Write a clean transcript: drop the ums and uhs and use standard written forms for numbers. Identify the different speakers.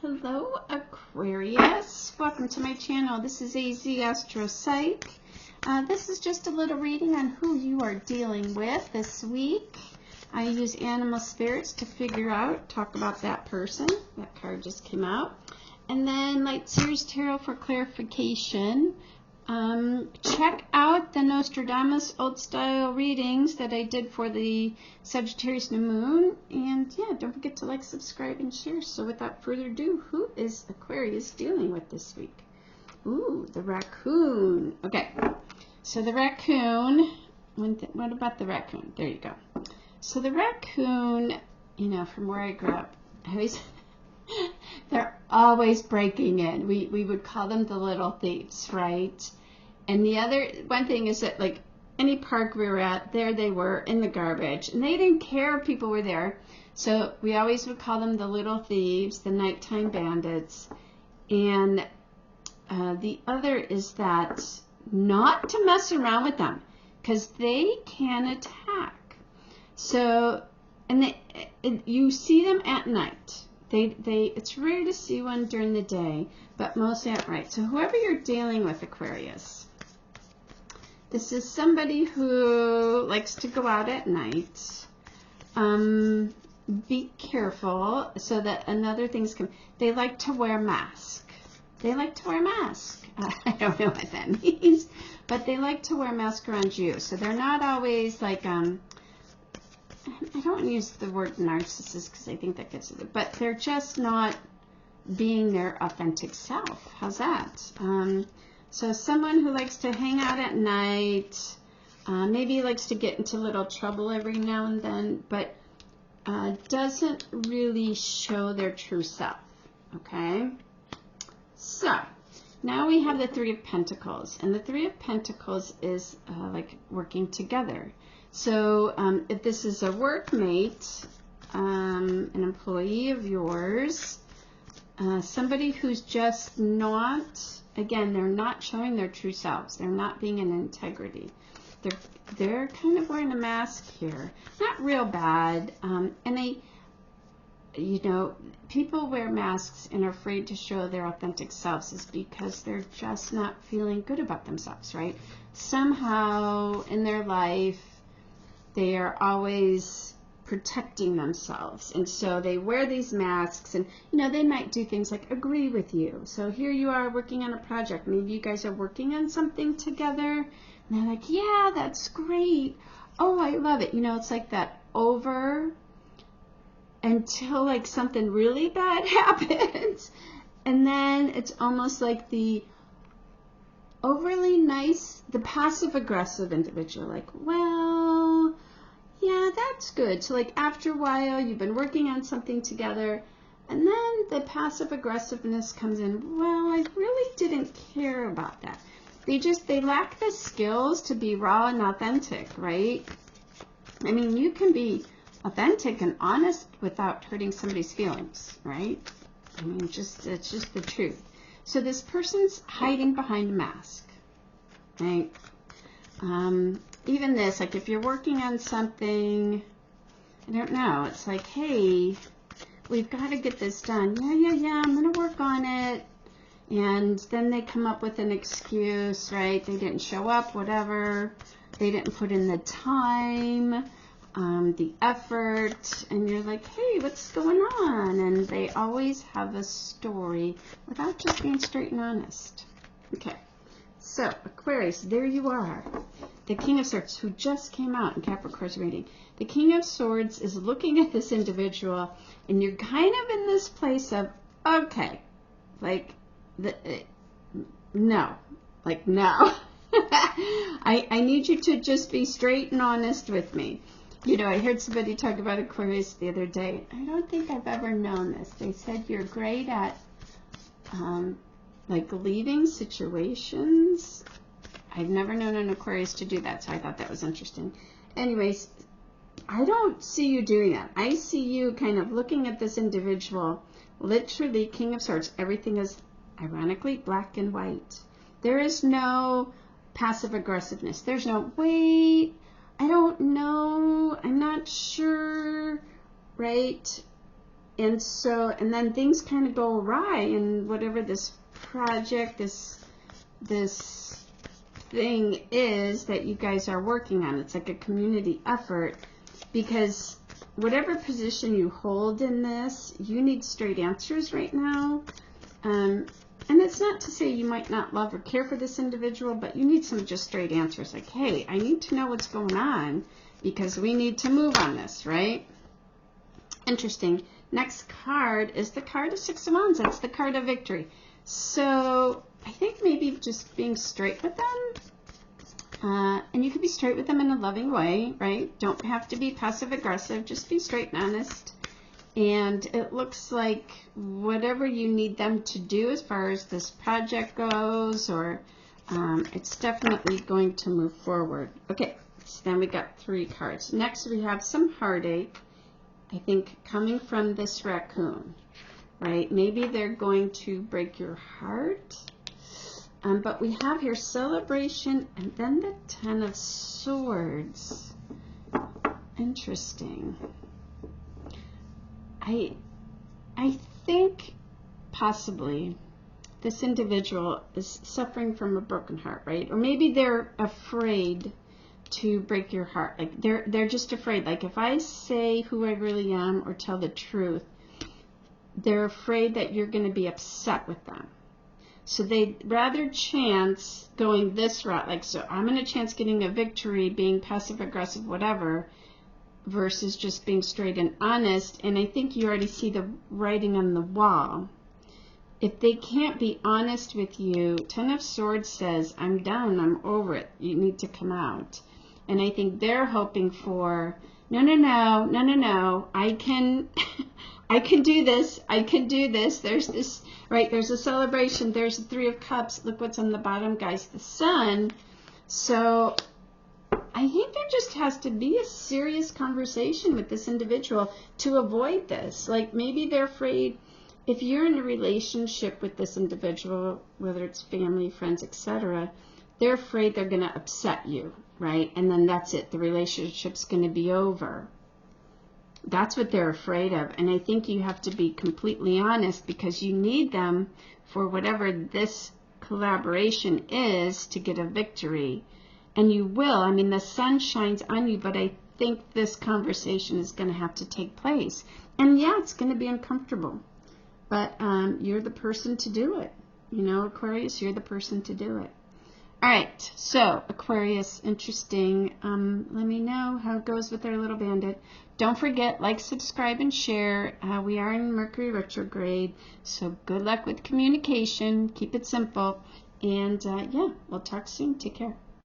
Speaker 1: Hello, Aquarius. Welcome to my channel. This is AZastropsych. This is just a little reading on who you are dealing with this week. I use animal spirits to figure out, talk about that person. That card just came out. And then Light Seer's Tarot for clarification. Check out the Nostradamus old style readings that I did for the Sagittarius new moon. And yeah, don't forget to like, subscribe, and share. So without further ado, who is Aquarius dealing with this week? Ooh, the raccoon. Okay, so the raccoon, what about the raccoon? There you go. So the raccoon, you know, from where I grew up, they're always breaking in. We would call them the little thieves, right? And the other one thing is that, like, any park we were at, there they were in the garbage, and they didn't care if people were there. So we always would call them the little thieves, the nighttime bandits. And the other is that not to mess around with them, because they can attack. So, and you see them at night. It's rare to see one during the day, but mostly at night. So whoever you're dealing with, Aquarius, this is somebody who likes to go out at night. Be careful so that another things come. They like to wear masks. They like to wear masks. I don't know what that means, but they like to wear masks around you. So they're not always like, I don't use the word narcissist because I think that gets it, but they're just not being their authentic self. How's that? So someone who likes to hang out at night, maybe likes to get into a little trouble every now and then, but doesn't really show their true self. Okay? So now we have the Three of Pentacles, and the Three of Pentacles is like working together. So if this is a workmate, an employee of yours, somebody who's just not, again, they're not showing their true selves. They're not being in integrity. They're kind of wearing a mask here. Not real bad. And you know, people wear masks and are afraid to show their authentic selves is because they're just not feeling good about themselves, right? Somehow in their life, they are always protecting themselves, and so they wear these masks, and you know, they might do things like agree with you. So here you are working on a project, maybe you guys are working on something together, and they're like, yeah, that's great, oh, I love it. You know, it's like that over until like something really bad happens, and then it's almost like the overly nice, the passive aggressive individual, like, well, yeah, that's good. So like after a while, you've been working on something together, and then the passive aggressiveness comes in. Well, I really didn't care about that. They lack the skills to be raw and authentic, right? I mean, you can be authentic and honest without hurting somebody's feelings, right? I mean, it's just the truth. So this person's hiding behind a mask, right? Even this, like if you're working on something, I don't know, it's like, hey, we've got to get this done. Yeah, I'm going to work on it. And then they come up with an excuse, right? They didn't show up, whatever. They didn't put in the time, the effort. And you're like, hey, what's going on? And they always have a story without just being straight and honest. Okay. So, Aquarius, there you are. The King of Swords, who just came out in Capricorn's reading. The King of Swords is looking at this individual, and you're kind of in this place of, okay, like, no. I need you to just be straight and honest with me. You know, I heard somebody talk about Aquarius the other day. I don't think I've ever known this. They said you're great at, like leaving situations. I've never known an Aquarius to do that, so I thought that was interesting. Anyways, I don't see you doing that. I see you kind of looking at this individual, literally King of Swords. Everything is, ironically, black and white. There is no passive aggressiveness. There's no, wait, I don't know, I'm not sure, right? And so, and then things kind of go awry, and whatever this project, this thing is that you guys are working on, it's like a community effort, because whatever position you hold in this, you need straight answers right now. And it's not to say you might not love or care for this individual, but you need some just straight answers, like, hey, I need to know what's going on because we need to move on this, right? Interesting. Next card is the card of Six of Wands. That's the card of victory. So I think maybe just being straight with them. And you can be straight with them in a loving way, right? Don't have to be passive aggressive. Just be straight and honest. And it looks like whatever you need them to do as far as this project goes, or it's definitely going to move forward. Okay, so then we got 3 cards. Next we have some heartache, I think, coming from this raccoon, right? Maybe they're going to break your heart. But we have here celebration and then the 10 of Swords. Interesting. I think possibly this individual is suffering from a broken heart, right? Or maybe they're afraid to break your heart. Like they're just afraid. Like if I say who I really am or tell the truth, they're afraid that you're going to be upset with them. So they'd rather chance going this route, like, so I'm going to chance getting a victory, being passive aggressive, whatever, versus just being straight and honest. And I think you already see the writing on the wall. If they can't be honest with you, 10 of Swords says, I'm done, I'm over it, you need to come out. And I think they're hoping for, no, I can I can do this, there's this, right, there's a celebration, there's the 3 of Cups, look what's on the bottom, guys, the Sun. So I think there just has to be a serious conversation with this individual to avoid this. Like maybe they're afraid, if you're in a relationship with this individual, whether it's family, friends, etc., they're afraid they're going to upset you, right? And then that's it. The relationship's going to be over. That's what they're afraid of. And I think you have to be completely honest because you need them for whatever this collaboration is to get a victory. And you will. I mean, the sun shines on you, but I think this conversation is going to have to take place. And yeah, it's going to be uncomfortable. But you're the person to do it. You know, Aquarius, you're the person to do it. All right, so Aquarius, interesting. Let me know how it goes with our little bandit. Don't forget, like, subscribe, and share. We are in Mercury retrograde, so good luck with communication. Keep it simple. And yeah, we'll talk soon. Take care.